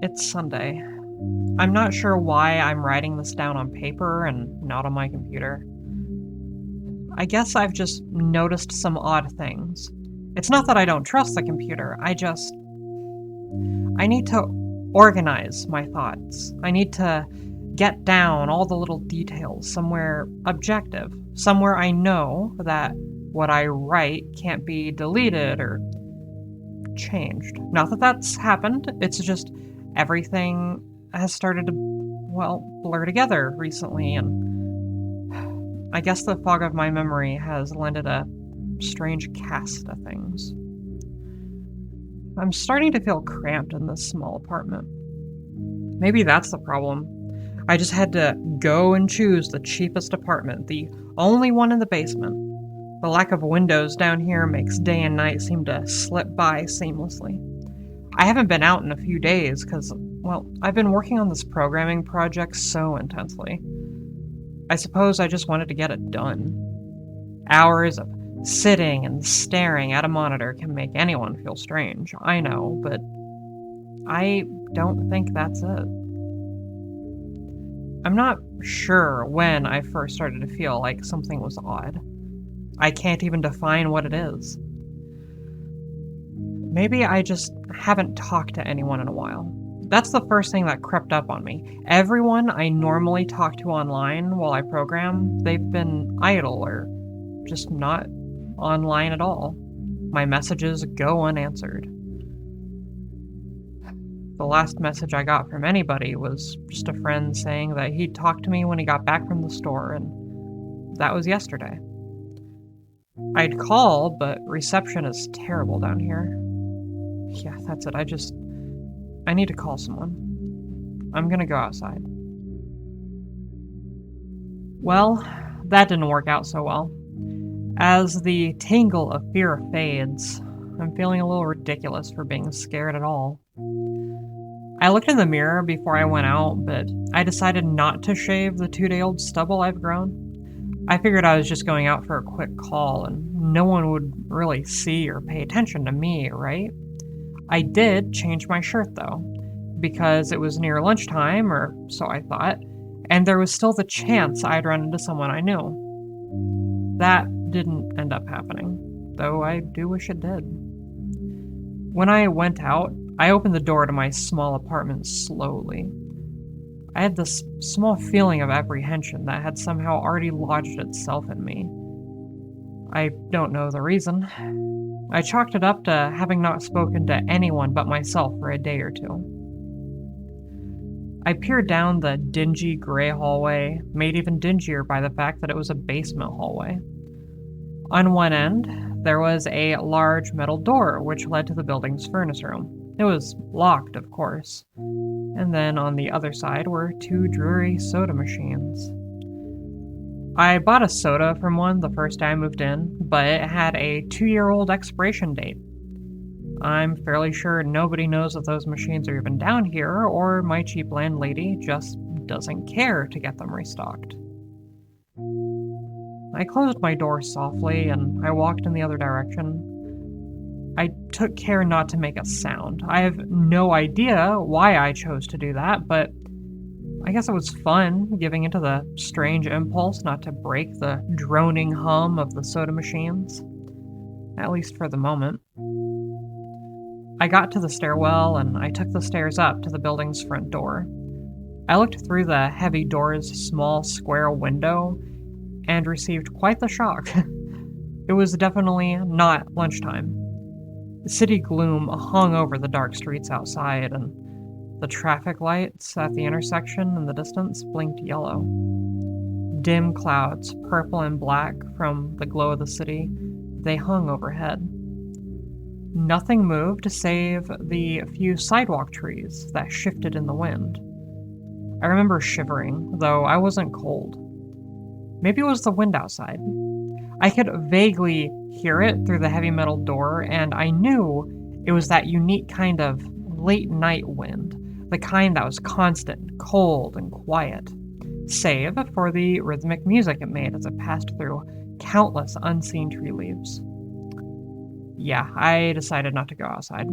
It's Sunday. I'm not sure why I'm writing this down on paper and not on my computer. I guess I've just noticed some odd things. It's not that I don't trust the computer, I need to organize my thoughts. I need to get down all the little details somewhere objective, somewhere I know that what I write can't be deleted or changed. Not that that's happened, it's just everything has started to, blur together recently, and I guess the fog of my memory has lended a strange cast to things. I'm starting to feel cramped in this small apartment. Maybe that's the problem. I just had to go and choose the cheapest apartment, the only one in the basement. The lack of windows down here makes day and night seem to slip by seamlessly. I haven't been out in a few days because, I've been working on this programming project so intensely. I suppose I just wanted to get it done. Hours of sitting and staring at a monitor can make anyone feel strange, I know, but I don't think that's it. I'm not sure when I first started to feel like something was odd. I can't even define what it is. Maybe I just haven't talked to anyone in a while. That's the first thing that crept up on me. Everyone I normally talk to online while I program, they've been idle or just not online at all. My messages go unanswered. The last message I got from anybody was just a friend saying that he'd talk to me when he got back from the store, and that was yesterday. I'd call, but reception is terrible down here. Yeah, that's it. I need to call someone. I'm gonna go outside. Well, that didn't work out so well. As the tingle of fear fades, I'm feeling a little ridiculous for being scared at all. I looked in the mirror before I went out, but I decided not to shave the 2-day-old stubble I've grown. I figured I was just going out for a quick call and no one would really see or pay attention to me, right? I did change my shirt though, because it was near lunchtime, or so I thought, and there was still the chance I'd run into someone I knew. That didn't end up happening, though I do wish it did. When I went out, I opened the door to my small apartment slowly. I had this small feeling of apprehension that had somehow already lodged itself in me. I don't know the reason. I chalked it up to having not spoken to anyone but myself for a day or two. I peered down the dingy gray hallway, made even dingier by the fact that it was a basement hallway. On one end, there was a large metal door which led to the building's furnace room. It was locked, of course. And then on the other side were 2 dreary soda machines. I bought a soda from one the first day I moved in, but it had a 2-year-old expiration date. I'm fairly sure nobody knows if those machines are even down here, or my cheap landlady just doesn't care to get them restocked. I closed my door softly and I walked in the other direction. I took care not to make a sound. I have no idea why I chose to do that, but I guess it was fun giving into the strange impulse not to break the droning hum of the soda machines. At least for the moment. I got to the stairwell and I took the stairs up to the building's front door. I looked through the heavy door's small square window and received quite the shock. It was definitely not lunchtime. The city gloom hung over the dark streets outside, and the traffic lights at the intersection in the distance blinked yellow. Dim clouds, purple and black from the glow of the city, they hung overhead. Nothing moved save the few sidewalk trees that shifted in the wind. I remember shivering, though I wasn't cold. Maybe it was the wind outside. I could vaguely hear it through the heavy metal door, and I knew it was that unique kind of late night wind, the kind that was constant, cold, and quiet, save for the rhythmic music it made as it passed through countless unseen tree leaves. Yeah, I decided not to go outside.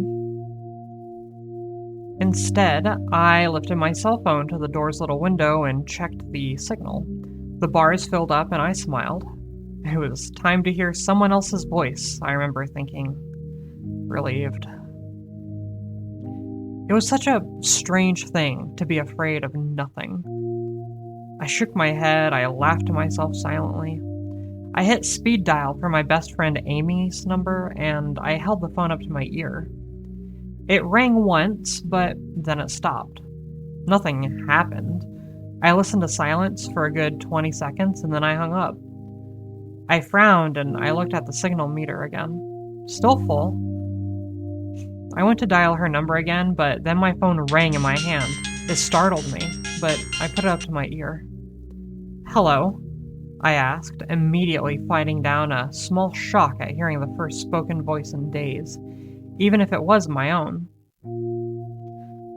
Instead, I lifted my cell phone to the door's little window and checked the signal. The bars filled up and I smiled. It was time to hear someone else's voice, I remember thinking, relieved. It was such a strange thing to be afraid of nothing. I shook my head, I laughed to myself silently. I hit speed dial for my best friend Amy's number, and I held the phone up to my ear. It rang once, but then it stopped. Nothing happened. I listened to silence for a good 20 seconds, and then I hung up. I frowned, and I looked at the signal meter again. Still full. I went to dial her number again, but then my phone rang in my hand. It startled me, but I put it up to my ear. "Hello?" I asked, immediately fighting down a small shock at hearing the first spoken voice in days, even if it was my own.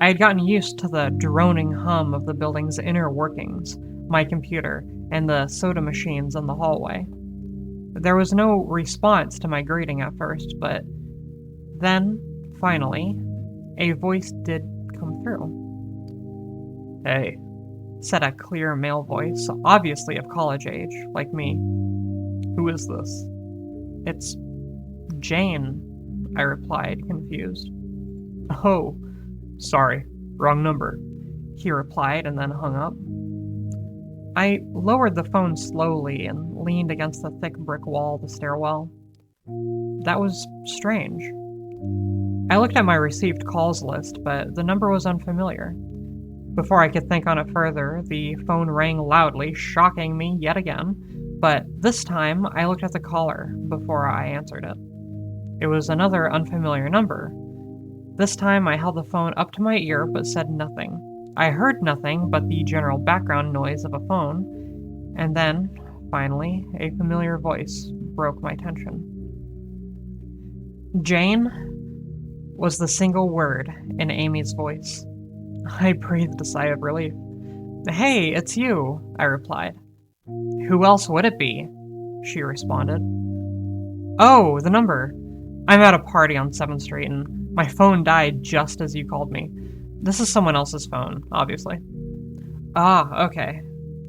I had gotten used to the droning hum of the building's inner workings, my computer, and the soda machines in the hallway. There was no response to my greeting at first, but then, finally, a voice did come through. "Hey," said a clear male voice, obviously of college age, like me. "Who is this?" "It's Jane," I replied, confused. "Oh, sorry, wrong number," he replied and then hung up. I lowered the phone slowly and leaned against the thick brick wall of the stairwell. That was strange. I looked at my received calls list, but the number was unfamiliar. Before I could think on it further, the phone rang loudly, shocking me yet again, but this time I looked at the caller before I answered it. It was another unfamiliar number. This time I held the phone up to my ear but said nothing. I heard nothing but the general background noise of a phone, and then, finally, a familiar voice broke my tension. "Jane?" was the single word in Amy's voice. I breathed a sigh of relief. "Hey, it's you," I replied. "Who else would it be?" she responded. "Oh, the number. I'm at a party on 7th Street and my phone died just as you called me. This is someone else's phone, obviously." "Ah, okay,"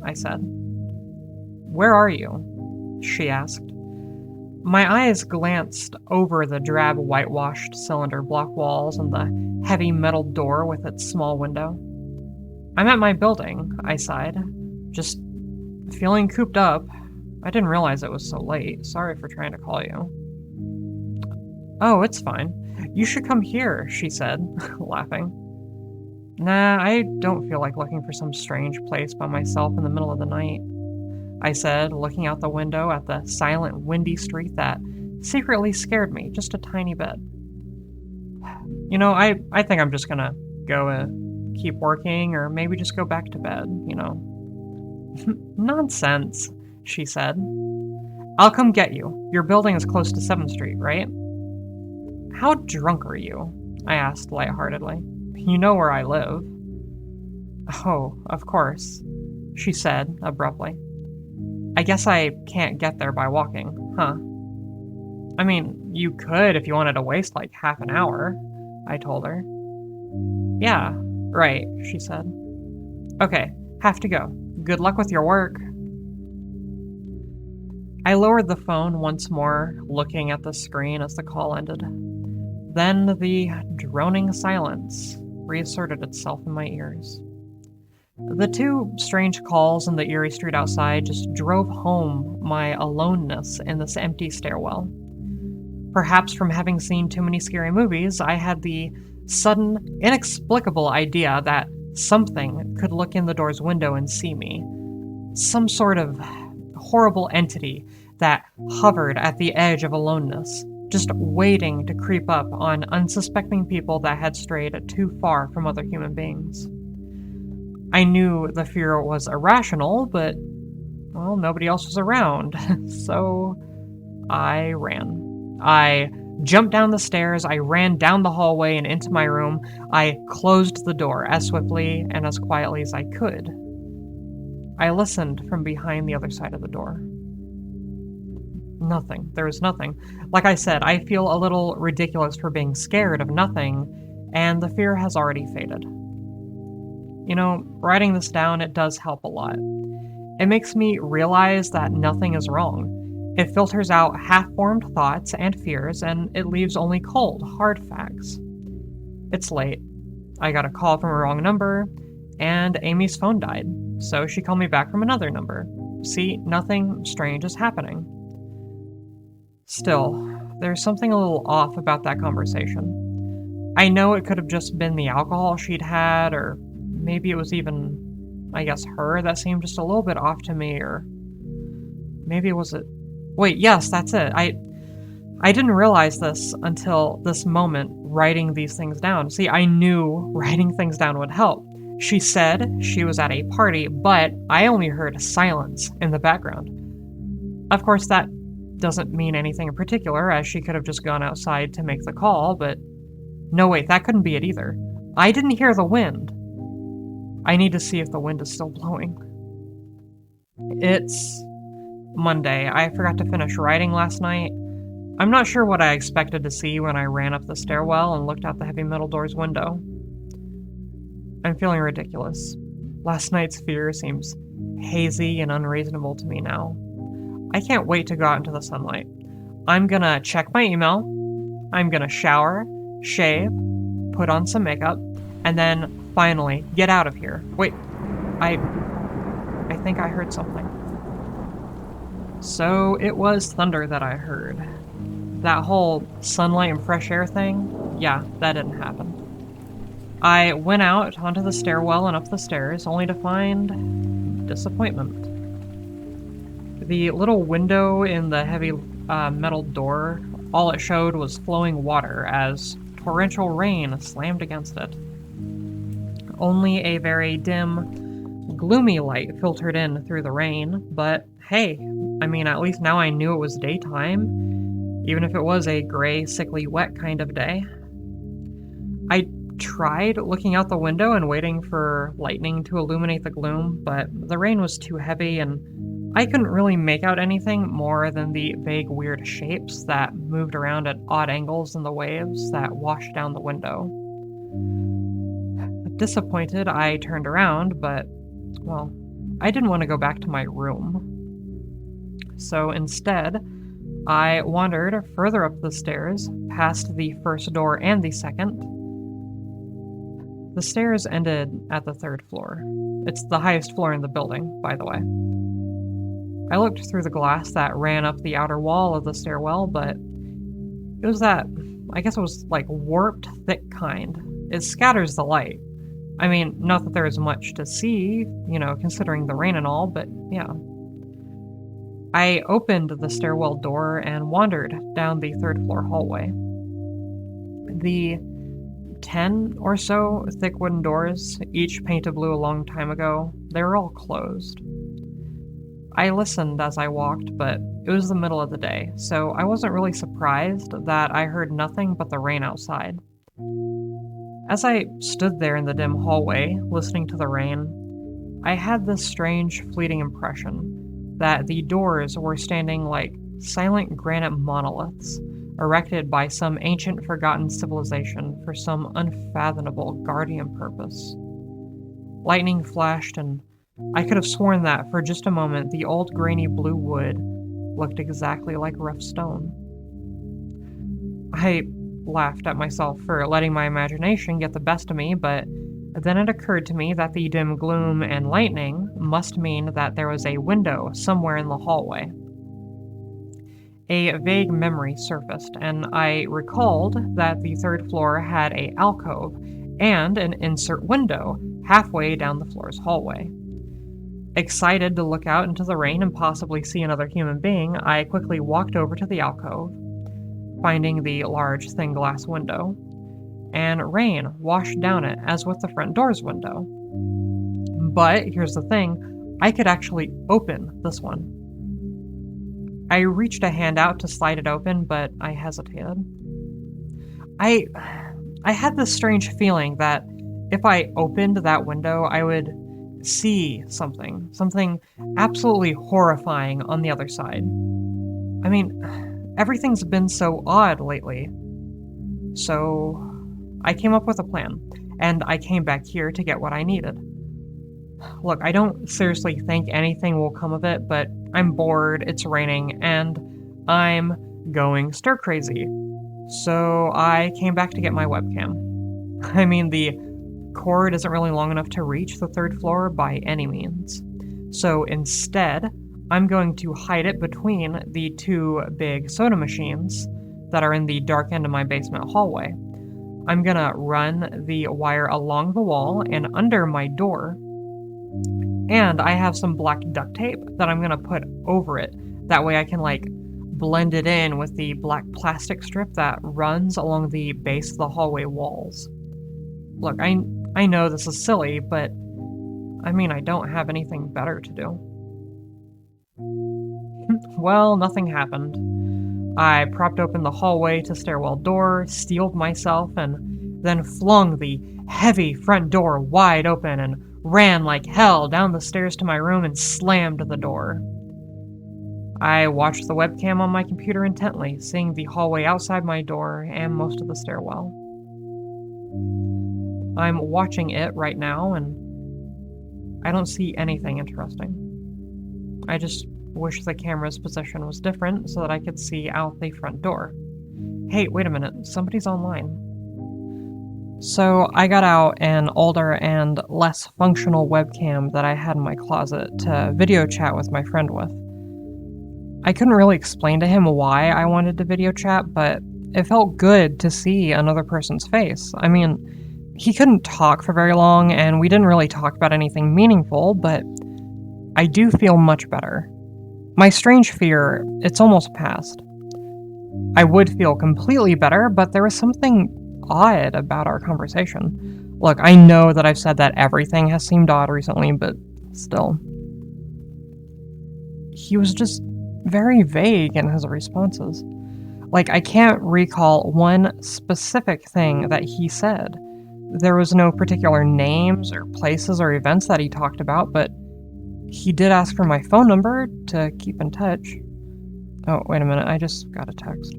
I said. "Where are you?" she asked. My eyes glanced over the drab whitewashed cylinder block walls and the heavy metal door with its small window. "I'm at my building," I sighed. "Just feeling cooped up. I didn't realize it was so late. Sorry for trying to call you." "Oh, it's fine. You should come here," she said, laughing. "Nah, I don't feel like looking for some strange place by myself in the middle of the night," I said, looking out the window at the silent, windy street that secretly scared me just a tiny bit. "You know, I think I'm just gonna go and keep working, or maybe just go back to bed, you know." "Nonsense," she said. "I'll come get you. Your building is close to 7th Street, right?" "How drunk are you?" I asked lightheartedly. "You know where I live." "Oh, of course," she said abruptly. "I guess I can't get there by walking, huh?" "I mean, you could if you wanted to waste like half an hour," I told her. "Yeah, right," she said. "Okay, have to go. Good luck with your work." I lowered the phone once more, looking at the screen as the call ended. Then the droning silence reasserted itself in my ears. The two strange calls in the eerie street outside just drove home my aloneness in this empty stairwell. Perhaps from having seen too many scary movies, I had the sudden, inexplicable idea that something could look in the door's window and see me. Some sort of horrible entity that hovered at the edge of aloneness, just waiting to creep up on unsuspecting people that had strayed too far from other human beings. I knew the fear was irrational, but, well, nobody else was around, so I ran. I jumped down the stairs, I ran down the hallway and into my room. I closed the door as swiftly and as quietly as I could. I listened from behind the other side of the door. Nothing. There was nothing. Like I said, I feel a little ridiculous for being scared of nothing, and the fear has already faded. You know, writing this down, it does help a lot. It makes me realize that nothing is wrong. It filters out half-formed thoughts and fears, and it leaves only cold, hard facts. It's late. I got a call from a wrong number, and Amy's phone died, so she called me back from another number. See, nothing strange is happening. Still, there's something a little off about that conversation. I know it could have just been the alcohol she'd had, or maybe it was even, I guess, her that seemed just a little bit off to me, or maybe it was it. Wait, yes, that's it. I didn't realize this until this moment, writing these things down. See, I knew writing things down would help. She said she was at a party, but I only heard silence in the background. Of course, that doesn't mean anything in particular, as she could have just gone outside to make the call, but no, wait, that couldn't be it either. I didn't hear the wind. I need to see if the wind is still blowing. It's Monday. I forgot to finish writing last night. I'm not sure what I expected to see when I ran up the stairwell and looked out the heavy metal door's window. I'm feeling ridiculous. Last night's fear seems hazy and unreasonable to me now. I can't wait to go out into the sunlight. I'm gonna check my email, I'm gonna shower, shave, put on some makeup, and then finally get out of here. Wait, I think I heard something. So it was thunder that I heard. That whole sunlight and fresh air thing, yeah, that didn't happen. I went out onto the stairwell and up the stairs, only to find disappointment. The little window in the heavy metal door, all it showed was flowing water as torrential rain slammed against it. Only a very dim, gloomy light filtered in through the rain, but hey, I mean, at least now I knew it was daytime, even if it was a gray, sickly, wet kind of day. I tried looking out the window and waiting for lightning to illuminate the gloom, but the rain was too heavy and I couldn't really make out anything more than the vague weird shapes that moved around at odd angles in the waves that washed down the window. Disappointed, I turned around, but, well, I didn't want to go back to my room. So instead, I wandered further up the stairs, past the first door and the second. The stairs ended at the third floor. It's the highest floor in the building, by the way. I looked through the glass that ran up the outer wall of the stairwell, but it was that, I guess it was like warped, thick kind. It scatters the light. I mean, not that there is much to see, you know, considering the rain and all, but yeah. I opened the stairwell door and wandered down the third floor hallway. The 10 or so thick wooden doors, each painted blue a long time ago, they were all closed. I listened as I walked, but it was the middle of the day, so I wasn't really surprised that I heard nothing but the rain outside. As I stood there in the dim hallway, listening to the rain, I had this strange, fleeting impression that the doors were standing like silent granite monoliths, erected by some ancient, forgotten civilization for some unfathomable guardian purpose. Lightning flashed, and I could have sworn that for just a moment the old grainy blue wood looked exactly like rough stone. I laughed at myself for letting my imagination get the best of me, but then it occurred to me that the dim gloom and lightning must mean that there was a window somewhere in the hallway. A vague memory surfaced, and I recalled that the third floor had an alcove and an insert window halfway down the floor's hallway. Excited to look out into the rain and possibly see another human being, I quickly walked over to the alcove, finding the large, thin glass window, and rain washed down it as with the front door's window. But here's the thing, I could actually open this one. I reached a hand out to slide it open, but I hesitated. I had this strange feeling that if I opened that window, I would see something absolutely horrifying on the other side. I mean, everything's been so odd lately. So I came up with a plan, and I came back here to get what I needed. Look, I don't seriously think anything will come of it, but I'm bored, it's raining, and I'm going stir crazy. So I came back to get my webcam. I mean, the cord isn't really long enough to reach the 3rd floor by any means. So instead, I'm going to hide it between the 2 big soda machines that are in the dark end of my basement hallway. I'm gonna run the wire along the wall and under my door, and I have some black duct tape that I'm gonna put over it. That way I can, like, blend it in with the black plastic strip that runs along the base of the hallway walls. Look, I know this is silly, but I mean, I don't have anything better to do. Well, nothing happened. I propped open the hallway to stairwell door, steeled myself, and then flung the heavy front door wide open and ran like hell down the stairs to my room and slammed the door. I watched the webcam on my computer intently, seeing the hallway outside my door and most of the stairwell. I'm watching it right now, and I don't see anything interesting. I just wish the camera's position was different so that I could see out the front door. Hey, wait a minute, somebody's online. So I got out an older and less functional webcam that I had in my closet to video chat with my friend with. I couldn't really explain to him why I wanted to video chat, but it felt good to see another person's face. I mean, he couldn't talk for very long, and we didn't really talk about anything meaningful, but I do feel much better. My strange fear, it's almost past. I would feel completely better, but there was something odd about our conversation. Look, I know that I've said that everything has seemed odd recently, but still. He was just very vague in his responses. Like, I can't recall one specific thing that he said. There was no particular names or places or events that he talked about, but he did ask for my phone number to keep in touch. Oh, wait a minute, I just got a text.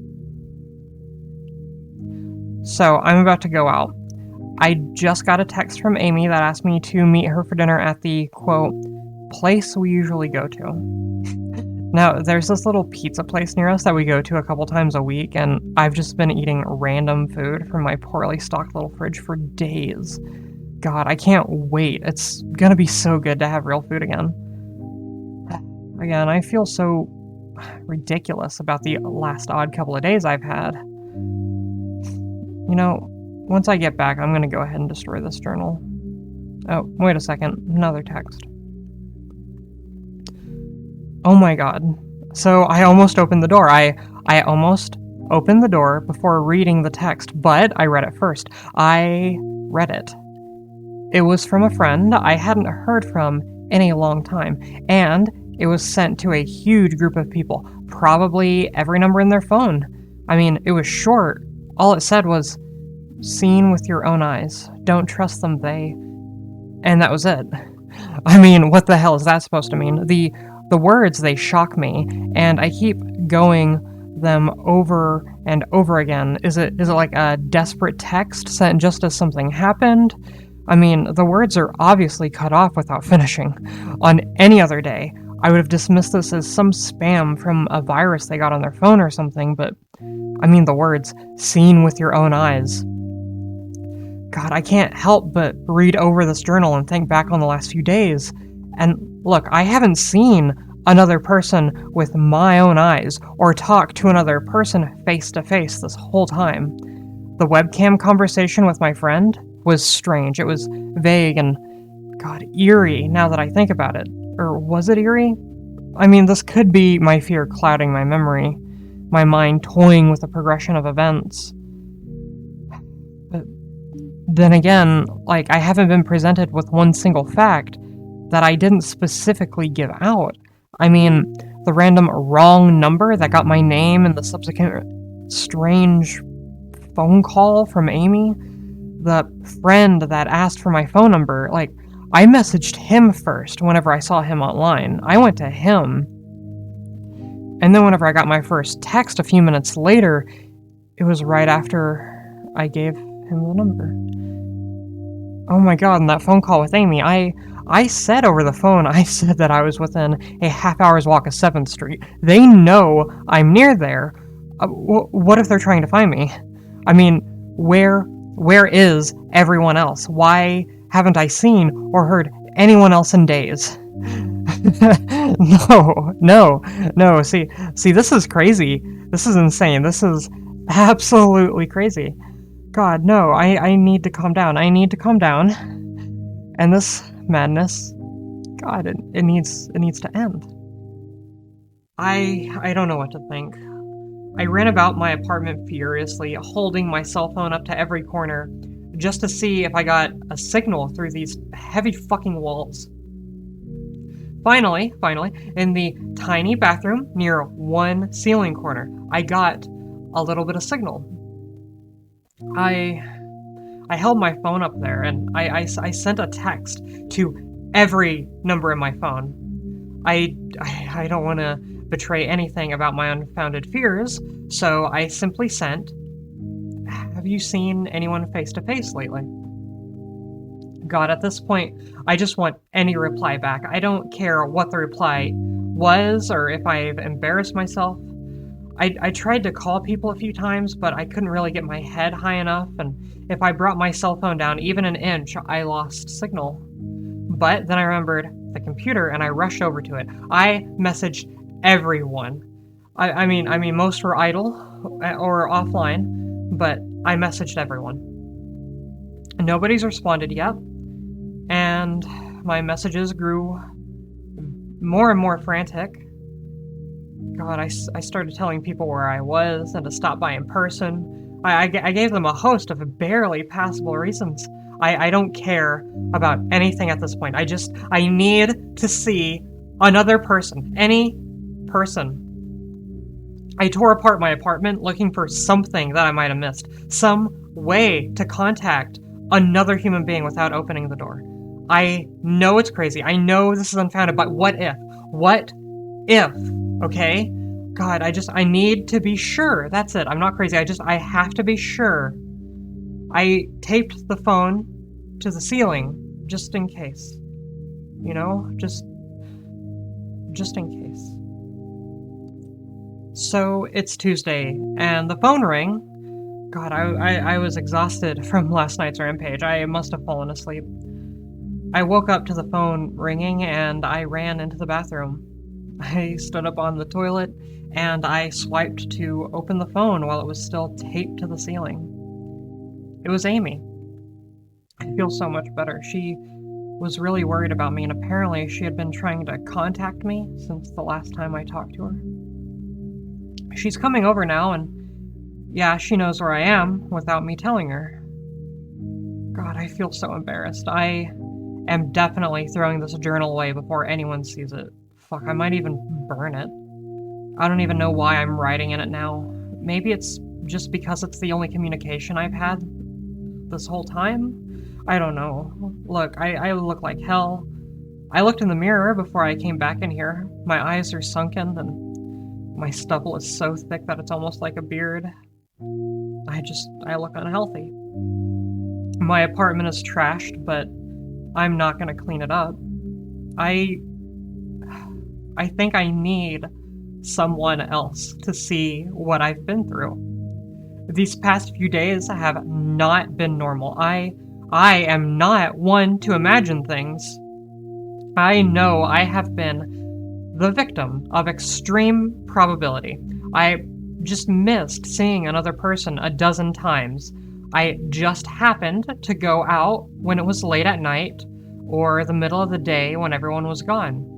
So, I'm about to go out. I just got a text from Amy that asked me to meet her for dinner at the, quote, place we usually go to. Now, there's this little pizza place near us that we go to a couple times a week, and I've just been eating random food from my poorly stocked little fridge for days. God, I can't wait. It's gonna be so good to have real food again. Again, I feel so ridiculous about the last odd couple of days I've had. You know, once I get back, I'm gonna go ahead and destroy this journal. Oh, wait a second. Another text. Oh my god. So I almost opened the door. I almost opened the door before reading the text, but I read it first. I read it. It was from a friend I hadn't heard from in a long time, and it was sent to a huge group of people, probably every number in their phone. I mean, it was short. All it said was, "Seen with your own eyes. Don't trust them, they..." And that was it. I mean, what the hell is that supposed to mean? The words, they shock me, and I keep going them over and over again. Is it like a desperate text sent just as something happened? I mean, the words are obviously cut off without finishing. On any other day, I would have dismissed this as some spam from a virus they got on their phone or something, but I mean the words, "seen with your own eyes." God, I can't help but read over this journal and think back on the last few days. And look, I haven't seen another person with my own eyes or talked to another person face to face this whole time. The webcam conversation with my friend was strange. It was vague and, God, eerie now that I think about it. Or was it eerie? I mean, this could be my fear clouding my memory, my mind toying with the progression of events. But then again, like, I haven't been presented with one single fact that I didn't specifically give out. I mean, the random wrong number that got my name and the subsequent strange phone call from Amy, the friend that asked for my phone number, like, I messaged him first whenever I saw him online. I went to him. And then whenever I got my first text a few minutes later, it was right after I gave him the number. Oh my god, and that phone call with Amy, I said over the phone, I said that I was within a half-hour's walk of 7th Street. They know I'm near there. What if they're trying to find me? I mean, where is everyone else? Why haven't I seen or heard anyone else in days? No. See, this is crazy. This is insane. This is absolutely crazy. God, no, I need to calm down. I need to calm down. And this madness, God, it needs to end. I don't know what to think. I ran about my apartment furiously, holding my cell phone up to every corner, just to see if I got a signal through these heavy fucking walls. Finally, in the tiny bathroom near one ceiling corner, I got a little bit of signal. I held my phone up there, and I sent a text to every number in my phone. I don't want to betray anything about my unfounded fears, so I simply sent, "Have you seen anyone face-to-face lately?" God, at this point, I just want any reply back. I don't care what the reply was or if I've embarrassed myself. I tried to call people a few times, but I couldn't really get my head high enough, and if I brought my cell phone down even an inch, I lost signal. But then I remembered the computer, and I rushed over to it. I messaged everyone. I mean, most were idle or offline, but I messaged everyone. Nobody's responded yet, and my messages grew more and more frantic. God, I started telling people where I was and to stop by in person. I gave them a host of barely passable reasons. I don't care about anything at this point. I need to see another person. Any person. I tore apart my apartment looking for something that I might have missed. Some way to contact another human being without opening the door. I know it's crazy. I know this is unfounded, but what if? What if? Okay? God, I need to be sure. That's it. I'm not crazy. I have to be sure. I taped the phone to the ceiling just in case. You know? Just in case. So it's Tuesday, and the phone rang. God, I was exhausted from last night's rampage. I must have fallen asleep. I woke up to the phone ringing, and I ran into the bathroom. I stood up on the toilet, and I swiped to open the phone while it was still taped to the ceiling. It was Amy. I feel so much better. She was really worried about me, and apparently she had been trying to contact me since the last time I talked to her. She's coming over now, and yeah, she knows where I am without me telling her. God, I feel so embarrassed. I am definitely throwing this journal away before anyone sees it. Fuck, I might even burn it. I don't even know why I'm writing in it now. Maybe it's just because it's the only communication I've had this whole time? I don't know. Look, I look like hell. I looked in the mirror before I came back in here. My eyes are sunken, and my stubble is so thick that it's almost like a beard. I look unhealthy. My apartment is trashed, but I'm not gonna clean it up. I think I need someone else to see what I've been through. These past few days have not been normal. I am not one to imagine things. I know I have been the victim of extreme probability. I just missed seeing another person a dozen times. I just happened to go out when it was late at night or the middle of the day when everyone was gone.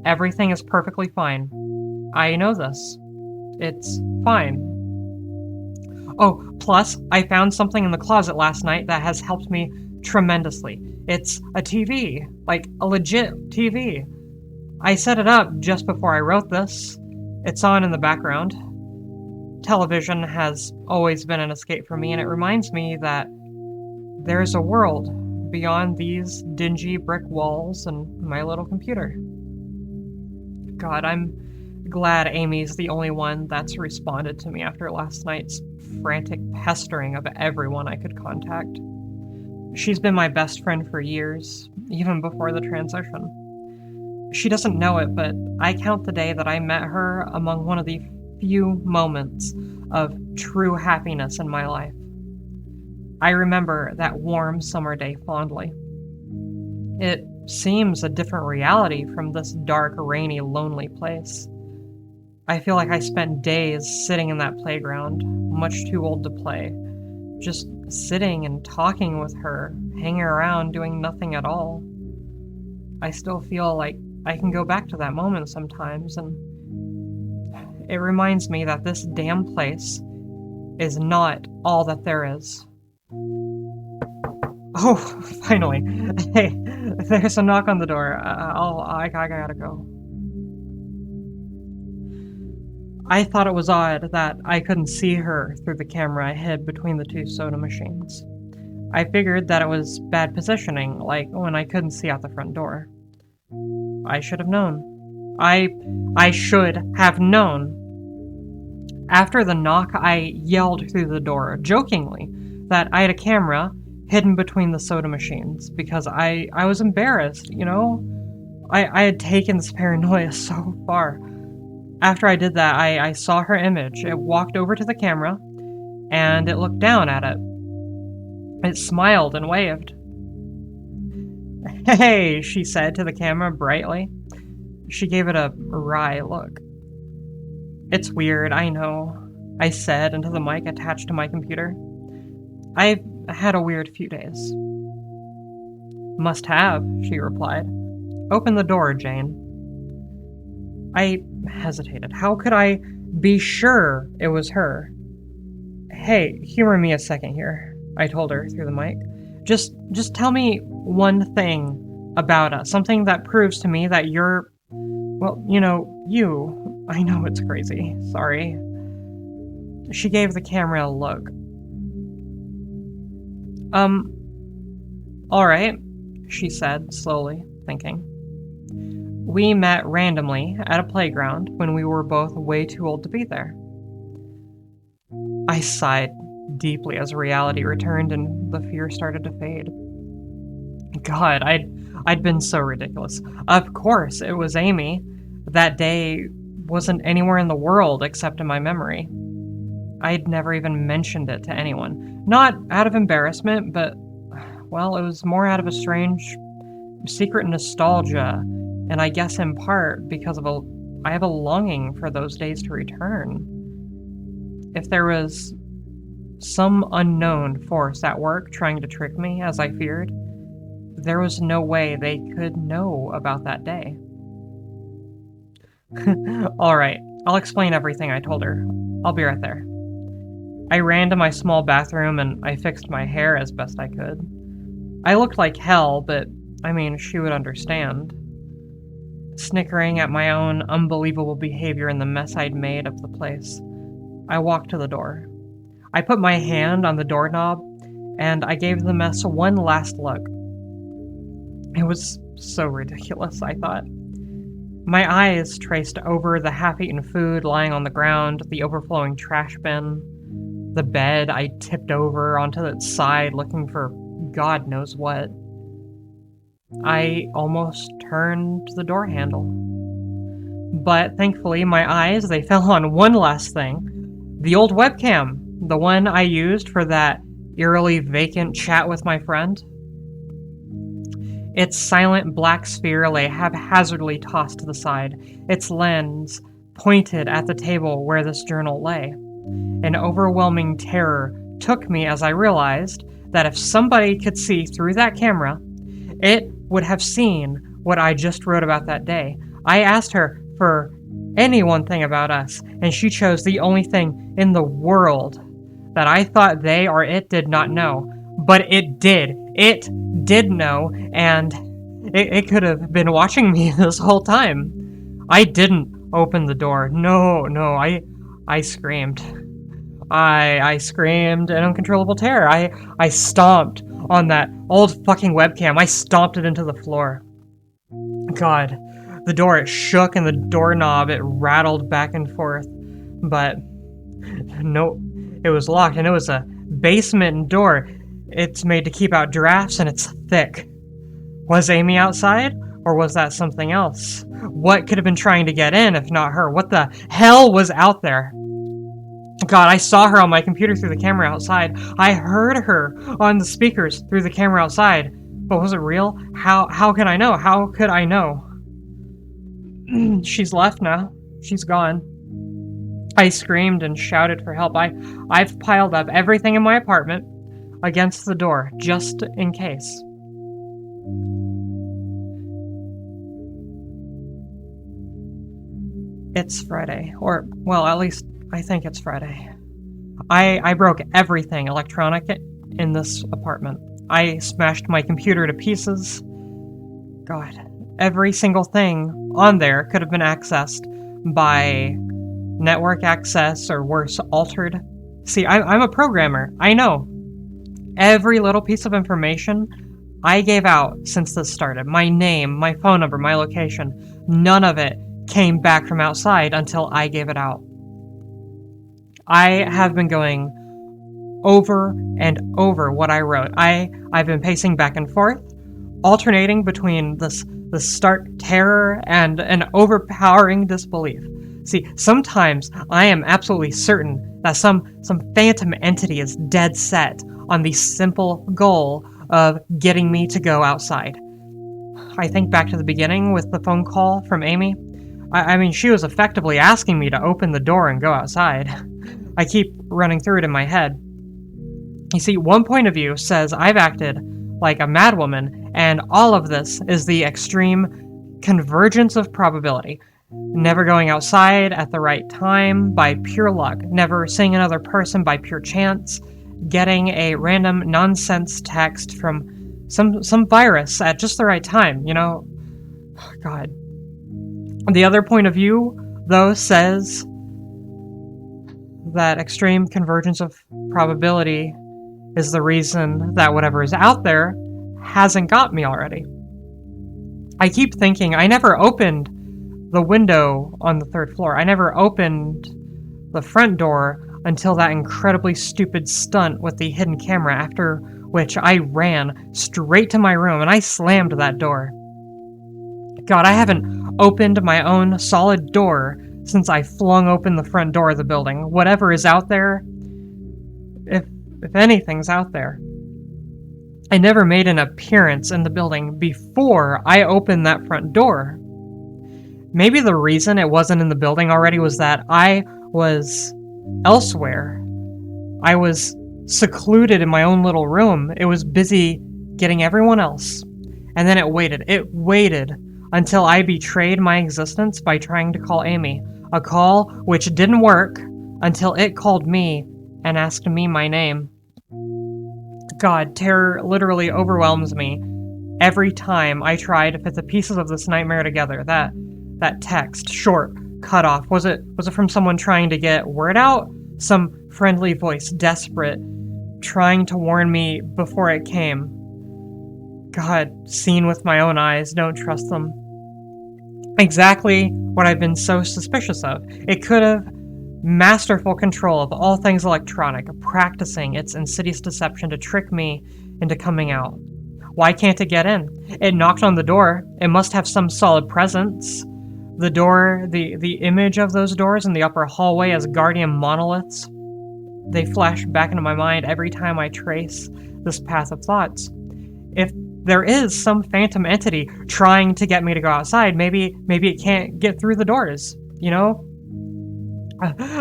Everything is perfectly fine. I know this. It's fine. Oh, plus, I found something in the closet last night that has helped me tremendously. It's a TV, like a legit TV. I set it up just before I wrote this. It's on in the background. Television has always been an escape for me, and it reminds me that there's a world beyond these dingy brick walls and my little computer. God, I'm glad Amy's the only one that's responded to me after last night's frantic pestering of everyone I could contact. She's been my best friend for years, even before the transition. She doesn't know it, but I count the day that I met her among one of the few moments of true happiness in my life. I remember that warm summer day fondly. It seems a different reality from this dark, rainy, lonely place. I feel like I spent days sitting in that playground, much too old to play, just sitting and talking with her, hanging around, doing nothing at all. I still feel like I can go back to that moment sometimes, and it reminds me that this damn place is not all that there is. Oh, finally. Hey, there's a knock on the door. I gotta go. I thought it was odd that I couldn't see her through the camera I hid between the two soda machines. I figured that it was bad positioning, like when I couldn't see out the front door. I should have known. I should have known. After the knock, I yelled through the door, jokingly, that I had a camera hidden between the soda machines, because I was embarrassed, you know? I had taken this paranoia so far. After I did that, I saw her image. It walked over to the camera, and it looked down at it. It smiled and waved. "Hey," she said to the camera brightly. She gave it a wry look. "It's weird, I know," I said into the mic attached to my computer. "I've had a weird few days." "Must have," she replied. "Open the door, Jane." I hesitated. How could I be sure it was her? "Hey, humor me a second here," I told her through the mic. Just tell me one thing about us, something that proves to me that you're, well, you know, you. I know it's crazy. Sorry. She gave the camera a look. Alright, she said, slowly, thinking. "We met randomly at a playground when we were both way too old to be there." I sighed deeply as reality returned and the fear started to fade. God, I'd been so ridiculous. Of course, it was Amy. That day wasn't anywhere in the world except in my memory. I'd never even mentioned it to anyone. Not out of embarrassment, but, well, it was more out of a strange, secret nostalgia, and I guess in part because I have a longing for those days to return. If there was some unknown force at work trying to trick me, as I feared, there was no way they could know about that day. Alright, I'll explain everything, I told her. I'll be right there. I ran to my small bathroom and I fixed my hair as best I could. I looked like hell, but, I mean, she would understand. Snickering at my own unbelievable behavior and the mess I'd made of the place, I walked to the door. I put my hand on the doorknob, and I gave the mess one last look. It was so ridiculous, I thought. My eyes traced over the half-eaten food lying on the ground, the overflowing trash bin, the bed I tipped over onto its side looking for God knows what. I almost turned the door handle. But thankfully, my eyes, they fell on one last thing. The old webcam. The one I used for that eerily vacant chat with my friend. Its silent black sphere lay haphazardly tossed to the side, its lens pointed at the table where this journal lay. An overwhelming terror took me as I realized that if somebody could see through that camera, it would have seen what I just wrote about that day. I asked her for any one thing about us, and she chose the only thing in the world that I thought they or it did not know. But it did. It did know, and it could have been watching me this whole time. I didn't open the door. No, I screamed. I screamed in uncontrollable terror. I stomped on that old fucking webcam. I stomped it into the floor. God, the door, it shook, and the doorknob, it rattled back and forth. But no, it was locked, and it was a basement door. It's made to keep out drafts, and it's thick. Was Amy outside, or was that something else? What could have been trying to get in if not her? What the hell was out there? God, I saw her on my computer through the camera outside. I heard her on the speakers through the camera outside. But was it real? How could I know? How could I know? She's left now. She's gone. I screamed and shouted for help. I've piled up everything in my apartment against the door, just in case. It's Friday. Or, well, at least I think it's Friday. I broke everything electronic in this apartment. I smashed my computer to pieces. God, every single thing on there could have been accessed by network access, or worse, altered. See, I'm a programmer. I know. Every little piece of information I gave out since this started. My name, my phone number, my location. None of it came back from outside until I gave it out. I have been going over and over what I wrote. I've been pacing back and forth, alternating between this stark terror and an overpowering disbelief. See, sometimes I am absolutely certain that some phantom entity is dead set on the simple goal of getting me to go outside. I think back to the beginning with the phone call from Amy. I mean, she was effectively asking me to open the door and go outside. I keep running through it in my head. You see, one point of view says I've acted like a madwoman, and all of this is the extreme convergence of probability. Never going outside at the right time by pure luck, never seeing another person by pure chance, getting a random nonsense text from some virus at just the right time, you know? God. The other point of view, though, says that extreme convergence of probability is the reason that whatever is out there hasn't got me already. I keep thinking I never opened the window on the 3rd floor. I never opened the front door until that incredibly stupid stunt with the hidden camera, after which I ran straight to my room and I slammed that door. God, I haven't opened my own solid door since I flung open the front door of the building. Whatever is out there, if anything's out there. I never made an appearance in the building before I opened that front door. Maybe the reason it wasn't in the building already was that I was elsewhere. I was secluded in my own little room. It was busy getting everyone else. And then it waited. It waited until I betrayed my existence by trying to call Amy. A call which didn't work until it called me and asked me my name. God, terror literally overwhelms me every time I try to fit the pieces of this nightmare together. That text, short, cut off. Was it from someone trying to get word out? Some friendly voice, desperate, trying to warn me before it came. God, seen with my own eyes, don't trust them. Exactly what I've been so suspicious of. It could have masterful control of all things electronic, practicing its insidious deception to trick me into coming out. Why can't it get in? It knocked on the door. It must have some solid presence. The door, the image of those doors in the upper hallway as guardian monoliths, they flash back into my mind every time I trace this path of thoughts. If there is some phantom entity trying to get me to go outside, maybe it can't get through the doors, you know?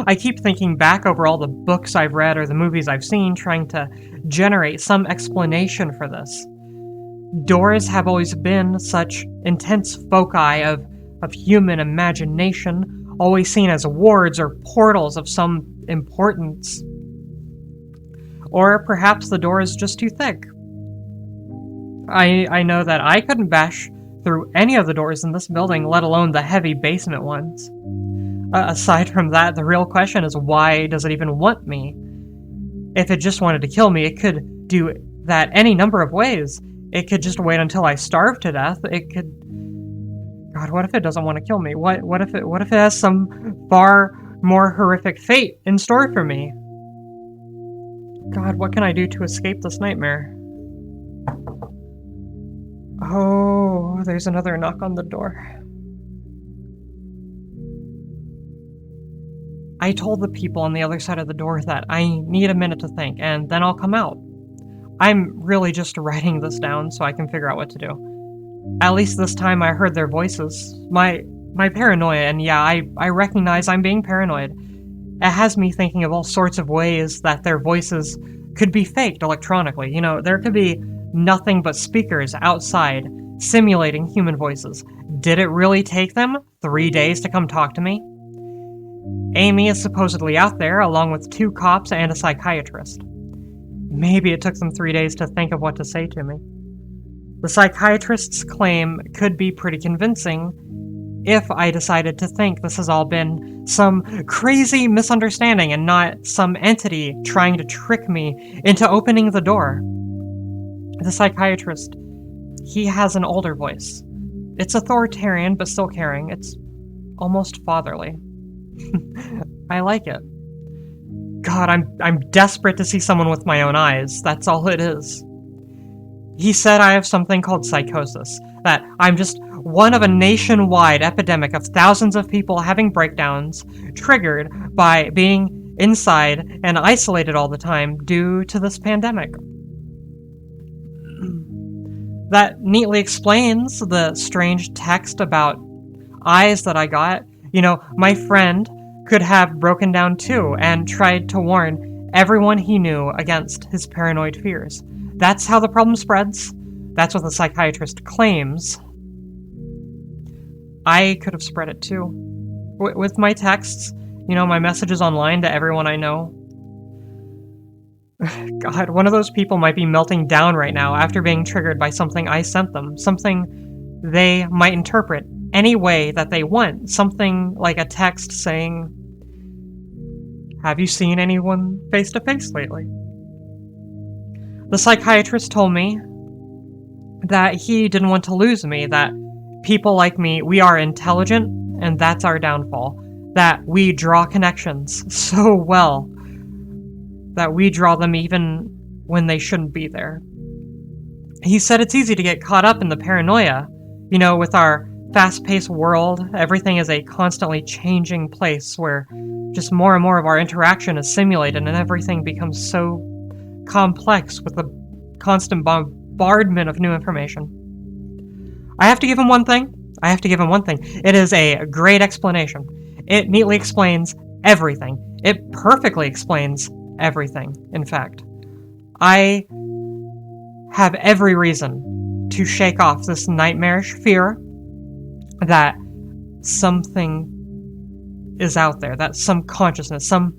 I keep thinking back over all the books I've read or the movies I've seen, trying to generate some explanation for this. Doors have always been such intense foci of human imagination, always seen as wards or portals of some importance. Or perhaps the door is just too thick. I know that I couldn't bash through any of the doors in this building, let alone the heavy basement ones. Aside from that, the real question is, why does it even want me? If it just wanted to kill me, it could do that any number of ways. It could just wait until I starved to death. It could... God, what if it doesn't want to kill me? What if it has some far more horrific fate in store for me? God, what can I do to escape this nightmare? Oh, there's another knock on the door. I told the people on the other side of the door that I need a minute to think, and then I'll come out. I'm really just writing this down so I can figure out what to do. At least this time I heard their voices. My paranoia, and yeah, I recognize I'm being paranoid. It has me thinking of all sorts of ways that their voices could be faked electronically. You know, there could be nothing but speakers outside simulating human voices. Did it really take them 3 days to come talk to me? Amy is supposedly out there, along with 2 cops and a psychiatrist. Maybe it took them 3 days to think of what to say to me. The psychiatrist's claim could be pretty convincing if I decided to think this has all been some crazy misunderstanding and not some entity trying to trick me into opening the door. The psychiatrist, he has an older voice. It's authoritarian but still caring. It's almost fatherly. I like it. God, I'm desperate to see someone with my own eyes. That's all it is. He said I have something called psychosis, that I'm just one of a nationwide epidemic of thousands of people having breakdowns triggered by being inside and isolated all the time due to this pandemic. That neatly explains the strange text about eyes that I got. You know, my friend could have broken down too and tried to warn everyone he knew against his paranoid fears. That's how the problem spreads. That's what the psychiatrist claims. I could have spread it too. With my texts, you know, my messages online to everyone I know. God, one of those people might be melting down right now after being triggered by something I sent them. Something they might interpret any way that they want. Something like a text saying, "Have you seen anyone face to face lately?" The psychiatrist told me that he didn't want to lose me, that people like me, we are intelligent, and that's our downfall. That we draw connections so well that we draw them even when they shouldn't be there. He said it's easy to get caught up in the paranoia. You know, with our fast-paced world, everything is a constantly changing place where just more and more of our interaction is simulated and everything becomes so complex with the constant bombardment of new information. I have to give him one thing. It is a great explanation. It neatly explains everything. It perfectly explains everything, in fact. I have every reason to shake off this nightmarish fear that something is out there, that some consciousness, some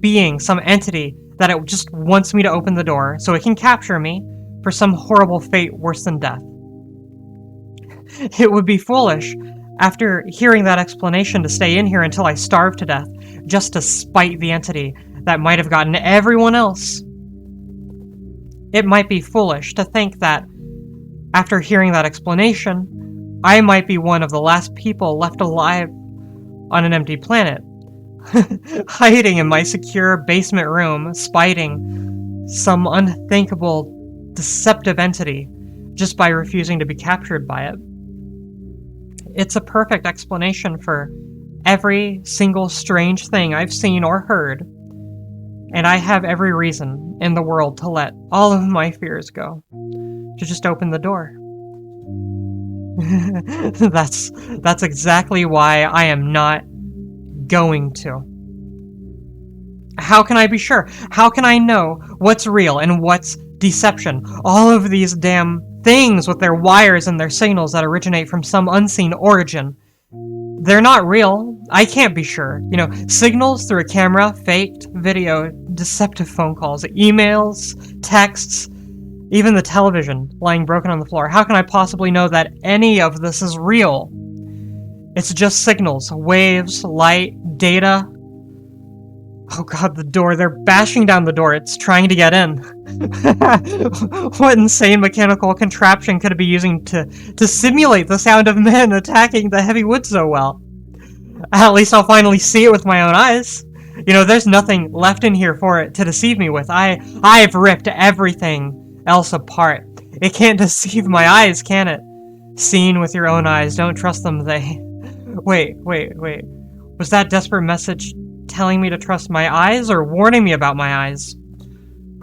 being, some entity, that it just wants me to open the door so it can capture me for some horrible fate worse than death. It would be foolish, after hearing that explanation, to stay in here until I starve to death, just to spite the entity that might have gotten everyone else. It might be foolish to think that, after hearing that explanation, I might be one of the last people left alive on an empty planet, hiding in my secure basement room, spiting some unthinkable, deceptive entity just by refusing to be captured by it. It's a perfect explanation for every single strange thing I've seen or heard, and I have every reason in the world to let all of my fears go, to just open the door. That's exactly why I am not going to. How can I be sure? How can I know what's real and what's deception? All of these damn things with their wires and their signals that originate from some unseen origin. They're not real. I can't be sure. You know, signals through a camera, faked video, deceptive phone calls, emails, texts, even the television lying broken on the floor. How can I possibly know that any of this is real? It's just signals, waves, light, data. Oh god, the door. They're bashing down the door. It's trying to get in. What insane mechanical contraption could it be using to simulate the sound of men attacking the heavy wood so well? At least I'll finally see it with my own eyes. You know, there's nothing left in here for it to deceive me with. I've ripped everything else apart. It can't deceive my eyes, can it? Seen with your own eyes, don't trust them, they... Wait. Was that desperate message telling me to trust my eyes or warning me about my eyes?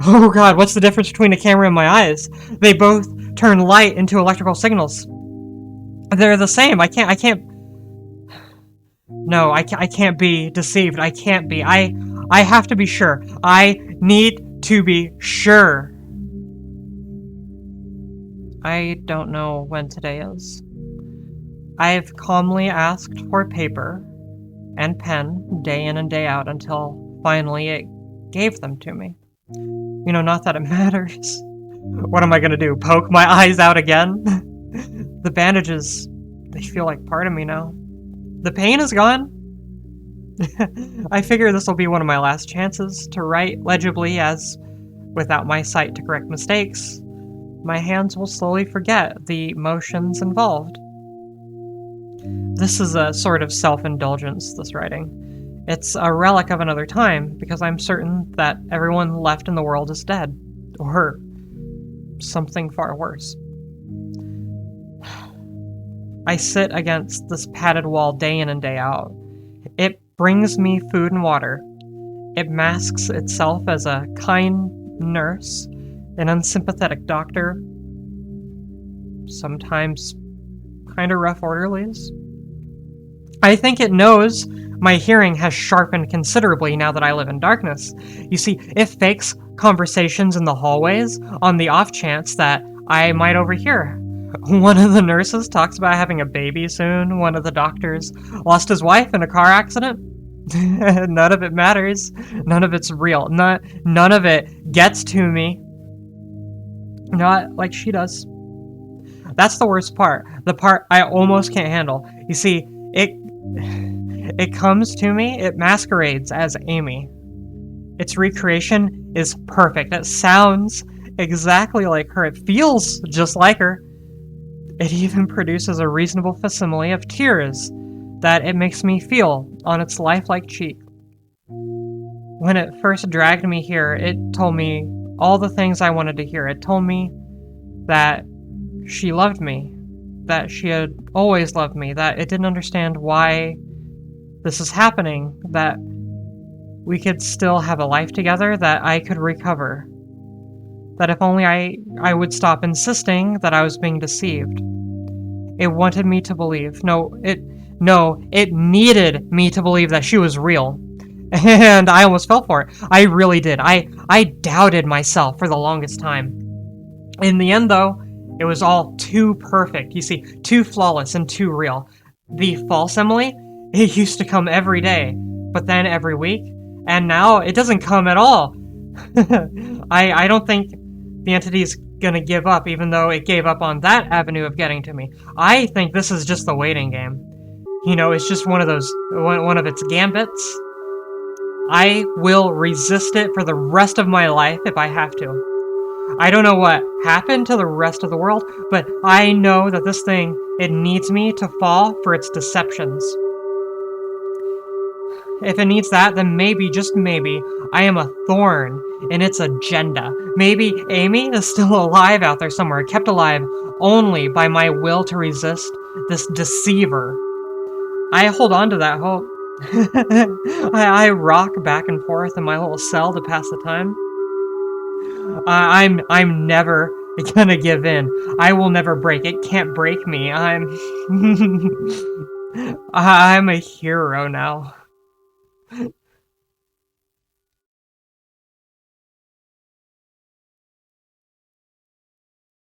Oh god, what's the difference between a camera and my eyes? They both turn light into electrical signals. They're the same. I can't... No, I can't be deceived. I can't be. I have to be sure. I need to be sure. I don't know when today is. I've calmly asked for paper and pen day in and day out until finally it gave them to me. You know, not that it matters. What am I gonna do? Poke my eyes out again? The bandages, they feel like part of me now. The pain is gone. I figure this will be one of my last chances to write legibly, as, without my sight to correct mistakes, my hands will slowly forget the motions involved. This is a sort of self-indulgence, this writing. It's a relic of another time, because I'm certain that everyone left in the world is dead. Or something far worse. I sit against this padded wall day in and day out. It brings me food and water. It masks itself as a kind nurse, an unsympathetic doctor, sometimes kind of rough orderlies. I think it knows my hearing has sharpened considerably now that I live in darkness. You see, it fakes conversations in the hallways on the off chance that I might overhear. One of the nurses talks about having a baby soon. One of the doctors lost his wife in a car accident. None of it matters. None of it's real. None of it gets to me. Not like she does. That's the worst part. The part I almost can't handle. You see, it comes to me, it masquerades as Amy. Its recreation is perfect. It sounds exactly like her. It feels just like her. It even produces a reasonable facsimile of tears that it makes me feel on its lifelike cheek. When it first dragged me here, it told me all the things I wanted to hear. It told me that she loved me, that she had always loved me, that it didn't understand why this is happening, that we could still have a life together, that I could recover, that if only I would stop insisting that I was being deceived. It wanted me to believe. It needed me to believe that she was real. And I almost fell for it. I really did. I doubted myself for the longest time. In the end, though, it was all too perfect. You see, too flawless and too real. The false Emily, it used to come every day, but then every week, and now it doesn't come at all. I don't think the entity's gonna give up, even though it gave up on that avenue of getting to me. I think this is just the waiting game. You know, it's just one of its gambits. I will resist it for the rest of my life if I have to. I don't know what happened to the rest of the world, but I know that this thing, it needs me to fall for its deceptions. If it needs that, then maybe, just maybe, I am a thorn in its agenda. Maybe Amy is still alive out there somewhere, kept alive only by my will to resist this deceiver. I hold on to that hope. I rock back and forth in my little cell to pass the time. I'm never gonna give in. I will never break. It can't break me. I'm a hero now.